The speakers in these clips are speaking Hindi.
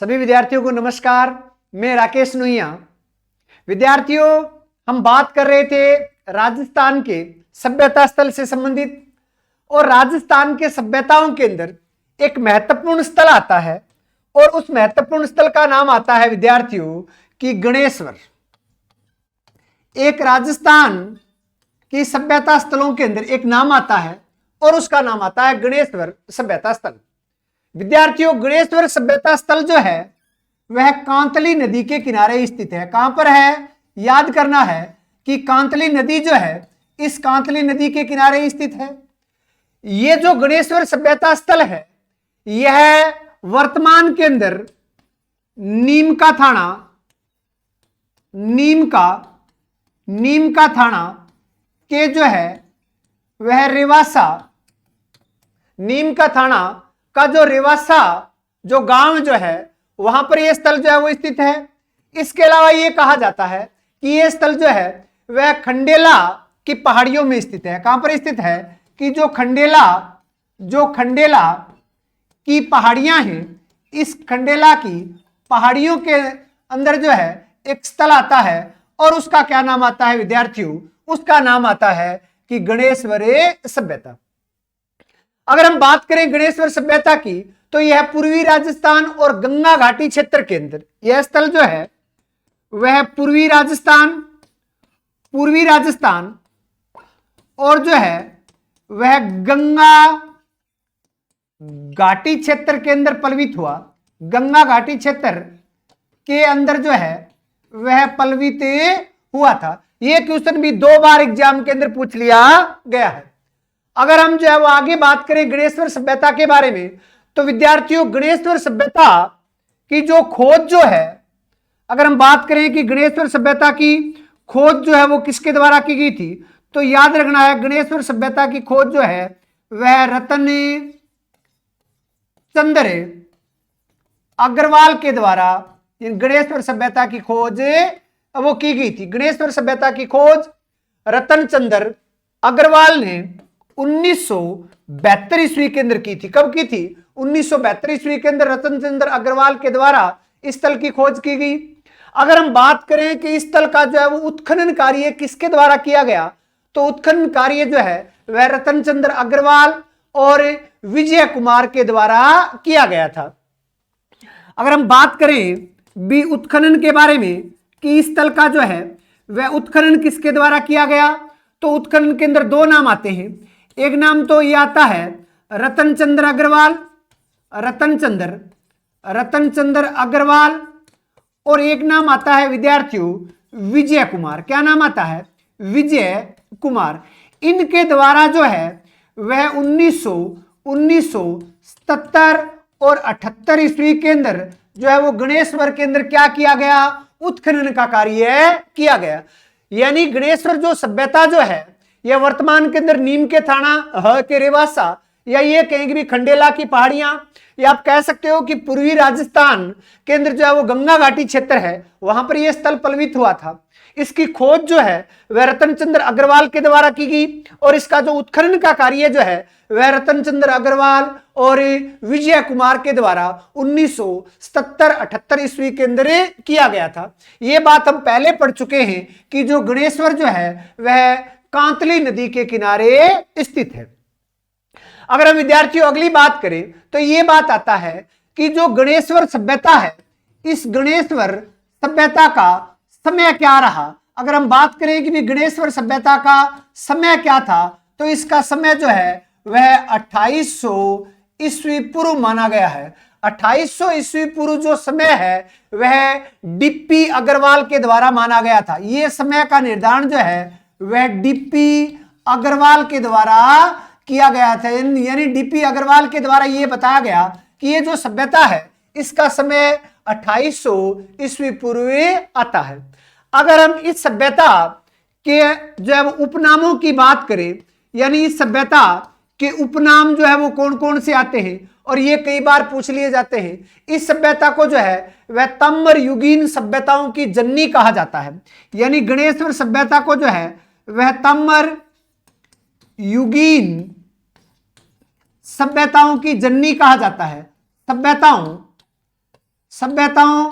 सभी विद्यार्थियों को नमस्कार। मैं राकेश नुइया। विद्यार्थियों, हम बात कर रहे थे राजस्थान के सभ्यता स्थल से संबंधित, और राजस्थान के सभ्यताओं के अंदर एक महत्वपूर्ण स्थल आता है और उस महत्वपूर्ण स्थल का नाम आता है विद्यार्थियों कि गणेश्वर। एक राजस्थान की सभ्यता स्थलों के अंदर एक नाम आता है और उसका नाम आता है गणेश्वर सभ्यता स्थल। विद्यार्थियों, गणेश्वर सभ्यता स्थल जो है वह कांतली नदी के किनारे स्थित है। कहां पर है? याद करना है कि कांतली नदी जो है इस कांतली नदी के किनारे स्थित है। यह जो गणेश्वर सभ्यता स्थल है यह वर्तमान के अंदर नीम का थाना के जो है वह रेवासा, नीम का थाना का जो रेवासा जो गांव जो है वहां पर यह स्थल जो है वो स्थित है। इसके अलावा यह कहा जाता है कि यह स्थल जो है वह खंडेला की पहाड़ियों में स्थित है। कहां पर स्थित है? कि जो खंडेला की पहाड़ियां हैं, इस खंडेला की पहाड़ियों के अंदर जो है एक स्थल आता है और उसका क्या नाम आता है विद्यार्थियों? उसका नाम आता है कि गणेश्वर सभ्यता। अगर हम बात करें गणेश्वर सभ्यता की तो यह पूर्वी राजस्थान और गंगा घाटी क्षेत्र के अंदर यह स्थल जो है वह पूर्वी राजस्थान और जो है वह गंगा घाटी क्षेत्र के अंदर पल्वित हुआ। गंगा घाटी क्षेत्र के अंदर जो है वह पल्वित हुआ था। यह क्वेश्चन भी 2 बार एग्जाम के अंदर पूछ लिया गया है। अगर हम जो है वो आगे बात करें गणेश्वर सभ्यता के बारे में तो विद्यार्थियों, गणेश्वर सभ्यता की जो खोज जो है, अगर हम बात करें कि गणेश्वर सभ्यता की खोज जो है वो किसके द्वारा की गई थी तो याद रखना है गणेश्वर सभ्यता की खोज जो है वह रतन चंद्र अग्रवाल के द्वारा गणेश्वर सभ्यता की खोज वो की गई थी। गणेश्वर सभ्यता की खोज रतन चंद्र अग्रवाल ने 1972 ईस्वी के अंदर की थी। कब की थी? 1972 ईस्वी के अंदर रतन चंद्र अग्रवाल के द्वारा इस स्थल की खोज की गई। अगर हम बात करें कि इस स्थल का जो है वो उत्खनन कार्य किसके द्वारा किया गया तो उत्खनन कार्य जो है वह रतन चंद्र अग्रवाल और विजय कुमार के द्वारा किया गया था। अगर हम बात करें भी उत्खनन के बारे में कि इस स्थल का जो है वह उत्खनन किसके द्वारा किया गया तो उत्खनन के अंदर 2 नाम आते हैं। एक नाम तो यह आता है रतन चंद्र अग्रवाल और एक नाम आता है विद्यार्थियों विजय कुमार। क्या नाम आता है? विजय कुमार। इनके द्वारा जो है वह 1977 और 78 ईस्वी के अंदर जो है वो गणेश्वर के अंदर क्या किया गया? उत्खनन का कार्य किया गया। यानी गणेश्वर जो सभ्यता जो है यह वर्तमान के अंदर नीम के थाना के रेवासा या ये कहेंगे भी खंडेला की पहाड़ियां, या आप कह सकते हो कि पूर्वी राजस्थान के अंदर जो है वो गंगा घाटी क्षेत्र है वहां पर यह स्थल पल्वित हुआ था। इसकी खोज जो है वह रतन चंद्र अग्रवाल के द्वारा की गई और इसका जो उत्खनन का कार्य जो है वह रतन चंद्र अग्रवाल और विजय कुमार के द्वारा 1977-78 ईस्वी के अंदर किया गया था। यह बात हम पहले पढ़ चुके हैं कि जो गणेश्वर जो है वह कांतली नदी के किनारे स्थित है। अगर हम विद्यार्थियों अगली बात करें तो यह बात आता है कि जो गणेश्वर सभ्यता है इस गणेश्वर सभ्यता का समय क्या रहा। अगर हम बात करें कि भी गणेश्वर सभ्यता का समय क्या था तो इसका समय जो है वह 2800 ईस्वी पूर्व माना गया है। 2800 ईस्वी पूर्व जो समय है वह डीपी अग्रवाल के द्वारा माना गया था। यह समय का निर्धारण जो है वह डीपी अग्रवाल के द्वारा किया गया था। यानी डीपी अग्रवाल के द्वारा यह बताया गया कि यह जो सभ्यता है इसका समय 2800 ईस्वी पूर्व आता है। अगर हम इस सभ्यता के जो है वो उपनामों की बात करें, यानी इस सभ्यता के उपनाम जो है वो कौन कौन से आते हैं और ये कई बार पूछ लिए जाते हैं। इस सभ्यता को जो है वह तम्र युगीन सभ्यताओं की जननी कहा जाता है। यानी गणेश्वर सभ्यता को जो है वह तम्र युगीन सभ्यताओं की जननी कहा जाता है। सभ्यताओं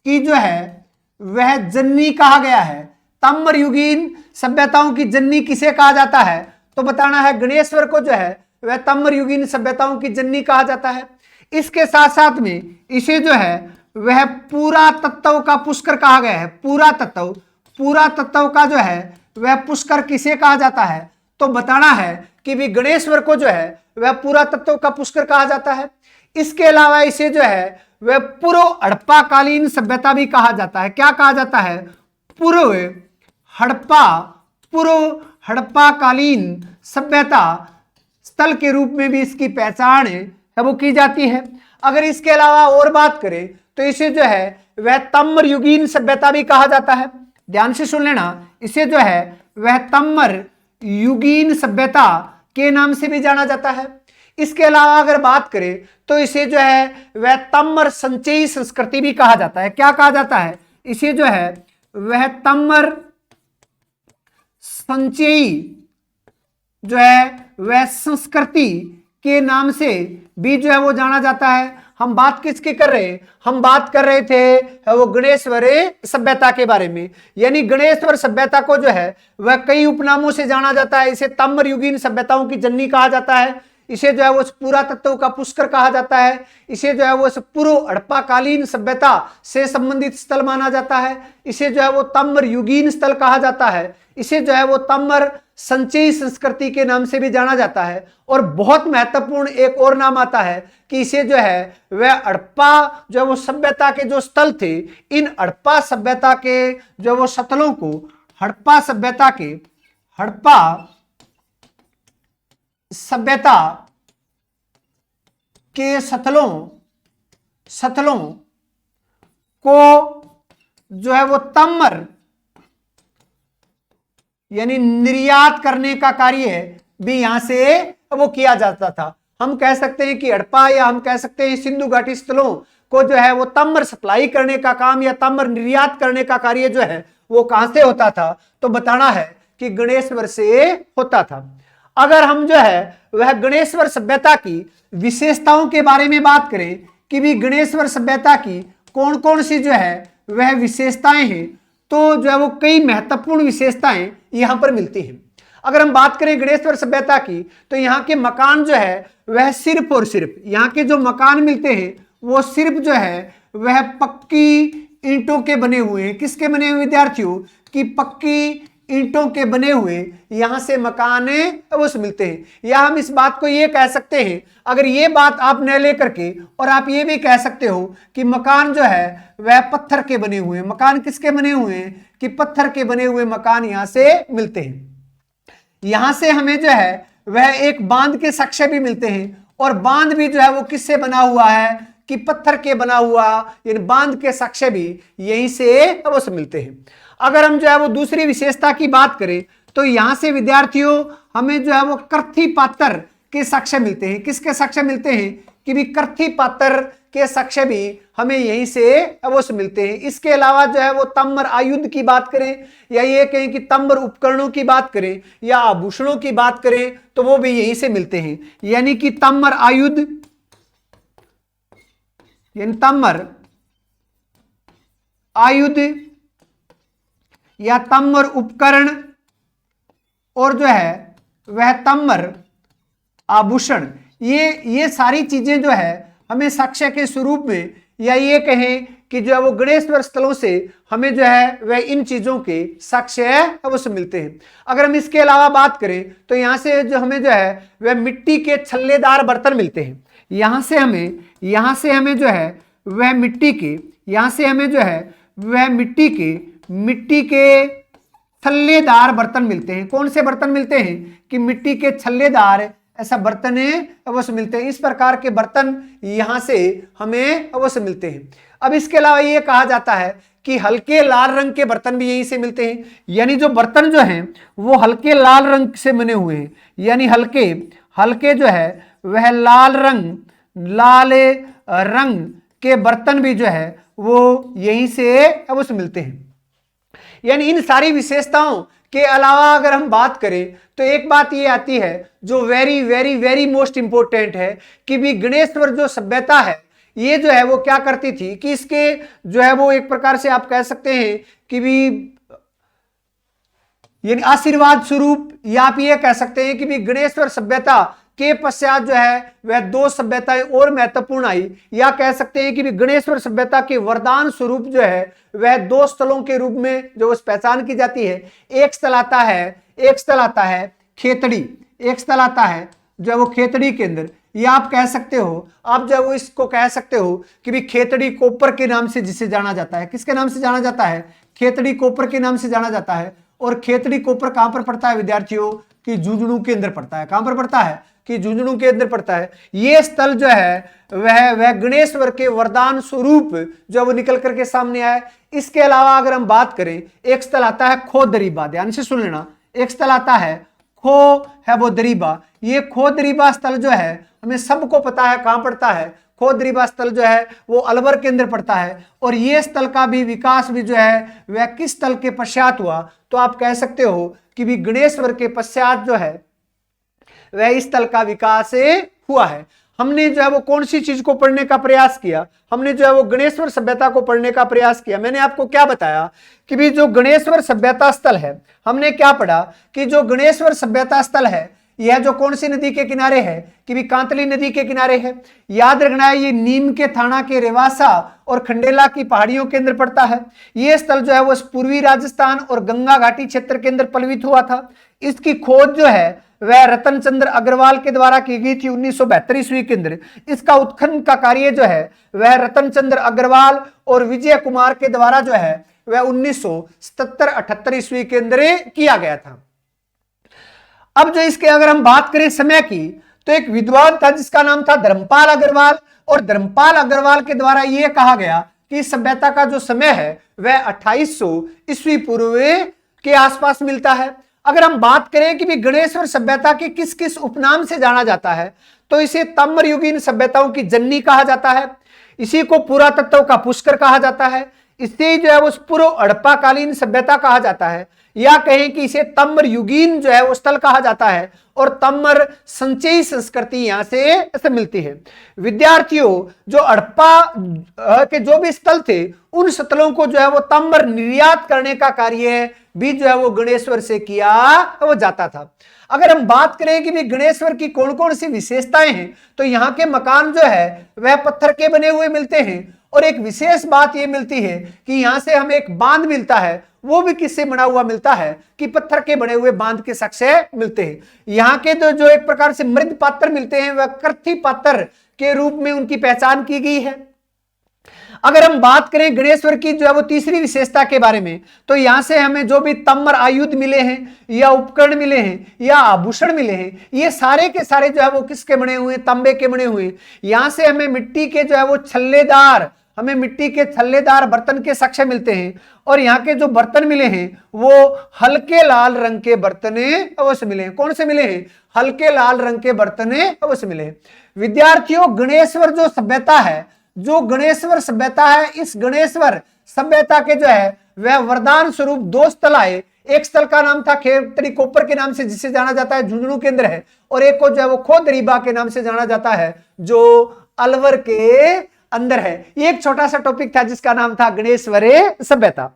की जो है वह जननी कहा गया है। ताम्र युगीन सभ्यताओं की जननी किसे कहा जाता है? तो बताना है गणेश्वर को जो है वह ताम्र युगीन सभ्यताओं की जननी कहा जाता है। इसके साथ साथ में इसे जो है वह पुरातत्व का पुष्कर कहा गया है। पुरातत्व का जो है वह पुष्कर किसे कहा जाता है? तो बताना है कि भी गणेश्वर को जो है वह पुरातत्व का पुष्कर कहा जाता है। इसके अलावा इसे जो है वह पूर्व हड़प्पाकालीन सभ्यता भी कहा जाता है। क्या कहा जाता है? पूर्व हड़प्पाकालीन सभ्यता स्थल के रूप में भी इसकी पहचान है वो की जाती है। अगर इसके अलावा और बात करें तो इसे जो है वह ताम्र युगीन सभ्यता भी कहा जाता है। ध्यान से सुन लेना, इसे जो है वह ताम्र युगीन सभ्यता के नाम से भी जाना जाता है। इसके अलावा अगर बात करें तो इसे जो है वह ताम्र संचयी संस्कृति भी कहा जाता है। क्या कहा जाता है? इसे जो है वह ताम्र संचयी जो है वह संस्कृति के नाम से भी जो है वो जाना जाता है। हम बात किसकी कर रहे हैं? हम बात कर रहे थे वो गणेश्वर सभ्यता के बारे में। यानी गणेश्वर सभ्यता को जो है वह कई उपनामों से जाना जाता है। इसे ताम्र युगीन सभ्यताओं की जननी कहा जाता है, इसे जो है वो पुरातत्व का पुष्कर कहा जाता है, इसे जो है वो पूर्व हड़प्पाकालीन सभ्यता से संबंधित स्थल माना जाता है, इसे जो है वो ताम्र युगीन स्थल कहा जाता है, इसे जो है वो ताम्र संचयी संस्कृति के नाम से भी जाना जाता है। और बहुत महत्वपूर्ण एक और नाम आता है कि इसे जो है वह हड़प्पा जो वो सभ्यता के जो स्थल थे, इन हड़प्पा सभ्यता के जो वो स्थलों को हड़प्पा सभ्यता के स्थलों को जो है वो ताम्र यानी निर्यात करने का कार्य भी यहां से वो किया जाता था। हम कह सकते हैं कि हड़प्पा या हम कह सकते हैं सिंधु घाटी स्थलों को जो है वो ताम्र सप्लाई करने का काम या ताम्र निर्यात करने का कार्य जो है वो कहां से होता था? तो बताना है कि गणेश्वर से होता था। अगर हम जो है वह गणेश्वर सभ्यता की विशेषताओं के बारे में बात करें कि भी गणेश्वर सभ्यता की कौन कौन सी जो है वह विशेषताएं हैं, तो जो है वो कई महत्वपूर्ण विशेषताएं यहां पर मिलती हैं। अगर हम बात करें गणेश्वर सभ्यता की तो यहाँ के मकान जो है वह सिर्फ और सिर्फ यहाँ के जो मकान मिलते हैं वो सिर्फ जो है वह पक्की ईंटों के बने हुए हैं। किसके बने हुए विद्यार्थियों? की पक्की ईंटों के बने हुए यहां से मकान अवश्य मिलते हैं। या हम इस बात को ये कह सकते हैं, अगर ये बात आप न लेकर के और आप ये भी कह सकते हो कि मकान जो है वह पत्थर के बने हुए हैं। मकान किसके बने हुए हैं? कि पत्थर के बने हुए मकान यहां से मिलते हैं। यहां से हमें जो है वह एक बांध के साक्ष्य भी मिलते हैं, और बांध भी जो है वो किससे बना हुआ है? कि पत्थर के बना हुआ, यानी बांध के साक्ष्य भी यहीं से अवश्य मिलते हैं। अगर हम जो है वो दूसरी विशेषता की बात करें तो यहां से विद्यार्थियों हमें जो है वो कृथि पात्र के साक्ष्य मिलते हैं। किसके साक्ष्य मिलते हैं? कि भी कृथि पात्र के साक्ष्य भी हमें यहीं से अवश्य मिलते हैं। इसके अलावा जो है वो ताम्र आयुध की बात करें या ये कहें कि ताम्र उपकरणों की बात करें या आभूषणों की बात करें तो वो भी यहीं से मिलते हैं। यानी कि ताम्र आयुध यानी ताम्र आयुध या ताम्र उपकरण और जो है वह ताम्र आभूषण, ये सारी चीजें जो है हमें साक्ष्य के स्वरूप में या ये कहें कि जो है वो गणेश्वर स्थलों से हमें जो है वह इन चीजों के साक्ष्य अवश्य मिलते हैं। अगर हम इसके अलावा बात करें तो यहाँ से जो हमें जो है वह मिट्टी के छल्लेदार बर्तन मिलते हैं। यहाँ से हमें जो है वह मिट्टी के मिट्टी के छल्लेदार बर्तन मिलते हैं। कौन से बर्तन मिलते हैं? कि मिट्टी के छल्लेदार ऐसा बर्तन अवश्य मिलते हैं। इस प्रकार के बर्तन यहां से हमें अवश्य मिलते हैं। अब इसके अलावा ये कहा जाता है कि हल्के लाल रंग के बर्तन भी यहीं से मिलते हैं। यानी जो बर्तन जो हैं वो हल्के लाल रंग से बने हुए हैं, यानी हल्के जो है वह लाल रंग के बर्तन भी जो है वो यहीं से अवश्य मिलते हैं। यानी इन सारी विशेषताओं के अलावा अगर हम बात करें तो एक बात ये आती है जो very very very most important है कि भी गणेश्वर जो सभ्यता है ये जो है वो क्या करती थी कि इसके जो है वो एक प्रकार से आप कह सकते हैं कि भी यानी आशीर्वाद स्वरूप, या आप ये कह सकते हैं कि भी गणेश्वर सभ्यता के पश्चात जो है वह दो सभ्यताएं और महत्वपूर्ण आई, या कह सकते हैं कि भी गणेश्वर सभ्यता के वरदान स्वरूप जो है वह दो स्थलों के रूप में जो उस पहचान की जाती है। एक स्थल आता है खेतड़ी, एक स्थल आता है जो है वो खेतड़ी के अंदर, या आप कह सकते हो, आप जो है वो इसको कह सकते हो कि भी खेतड़ी कोपर के नाम से जिसे जाना जाता है। किसके नाम से जाना जाता है? खेतड़ी कोपर के नाम से जाना जाता है। और खेतड़ी कोपर कहां पर पड़ता है विद्यार्थियों? कि झुंझुनू के अंदर पड़ता है। कहां पर पड़ता है? कि झुंझुनू के अंदर पड़ता है। ये स्थल जो है वह गणेश्वर के वरदान स्वरूप जो वो निकल करके सामने आया। इसके अलावा अगर हम बात करें, एक स्थल आता है खो दरीबा, ध्यान से सुन लेना, एक स्थल आता है खो है वो दरीबा। ये खो दरीबा स्थल जो है हमें सबको पता है कहां पड़ता है। खो दरीबा स्थल जो है वो अलवर के अंदर पड़ता है। और ये स्थल का भी विकास भी जो है वह किस स्थल के पश्चात हुआ? तो आप कह सकते हो कि भी गणेश्वर के पश्चात जो है वह इस स्थल का विकास हुआ है। हमने जो है वो कौन सी चीज को पढ़ने का प्रयास किया? हमने जो है वो गणेश्वर सभ्यता को पढ़ने का प्रयास किया। मैंने आपको क्या बताया कि भी जो गणेश्वर सभ्यता स्थल है, हमने क्या पढ़ा कि जो गणेश्वर सभ्यता स्थल है यह जो कौन सी नदी के किनारे है? कि भी कांतली नदी के किनारे है। याद रखना है ये नीम के थाना के रेवासा और खंडेला की पहाड़ियों के अंदर पड़ता है। यह स्थल जो है वो पूर्वी राजस्थान और गंगा घाटी क्षेत्र के अंदर पल्वित हुआ था। इसकी खोज जो है वह रतन चंद्र अग्रवाल के द्वारा की गई थी 1972 ईस्वी के अंदर। इसका उत्खनन का कार्य जो है वह रतन चंद्र अग्रवाल और विजय कुमार के द्वारा जो है वह 1977-78 ईस्वी के अंदर किया गया था। अब जो इसके अगर हम बात करें समय की, तो एक विद्वान था जिसका नाम था धर्मपाल अग्रवाल, और धर्मपाल अग्रवाल के द्वारा यह कहा गया कि सभ्यता का जो समय है वह 2800 ईस्वी पूर्व के आसपास मिलता है। अगर हम बात करें कि भी गणेश्वर सभ्यता के किस किस उपनाम से जाना जाता है, तो इसे ताम्रयुगीन सभ्यताओं की जननी कहा जाता है, इसी को पुरातत्व का पुष्कर कहा जाता है, इससे जो है वो पूर्व हड़प्पा कालीन सभ्यता कहा जाता है, या कहें कि इसे ताम्रयुगीन जो है वो स्थल कहा जाता है, और ताम्र संचयी संस्कृति यहां से मिलती है। विद्यार्थियों, जो हड़प्पा के जो भी स्थल थे उन स्थलों को जो है वो ताम्र निर्यात करने का कार्य भी जो है वो गणेश्वर से किया वो जाता था। अगर हम बात करें कि भी गणेश्वर की कौन कौन सी विशेषताएं हैं, तो यहाँ के मकान जो है वह पत्थर के बने हुए मिलते हैं। और एक विशेष बात यह मिलती है कि यहां से हमें एक बांध मिलता है, वो भी किससे बना हुआ मिलता है? कि पत्थर के बने हुए बांध के शक से मिलते हैं। यहाँ के जो एक प्रकार से मृद पात्र मिलते हैं वह कृथि पात्र के रूप में उनकी पहचान की गई है। अगर हम बात करें गणेश्वर की जो है वो तीसरी विशेषता के बारे में, तो यहां से हमें जो भी ताम्र आयुध मिले हैं या उपकरण मिले हैं या आभूषण मिले हैं, ये सारे के सारे जो है वो किसके बने हुए? तांबे के बने हुए। यहां से हमें मिट्टी के जो है वो छल्लेदार बर्तन के साक्ष्य मिलते हैं। और यहाँ के जो बर्तन मिले हैं वो हल्के लाल रंग के बर्तन अवश्य मिले हैं। कौन से मिले हैं? हल्के लाल रंग के बर्तन अवश्य मिले हैं। विद्यार्थियों, गणेश्वर जो सभ्यता है, जो गणेश्वर सभ्यता है, इस गणेश्वर सभ्यता के जो है वह वरदान स्वरूप दो स्थल आए। एक स्थल का नाम था खेतड़ी कोपर के नाम से जिसे जाना जाता है, झुंझुनू के अंदर है, और एक को जो है वो खो दरीबा के नाम से जाना जाता है जो अलवर के अंदर है। ये एक छोटा सा टॉपिक था जिसका नाम था गणेश्वर सभ्यता।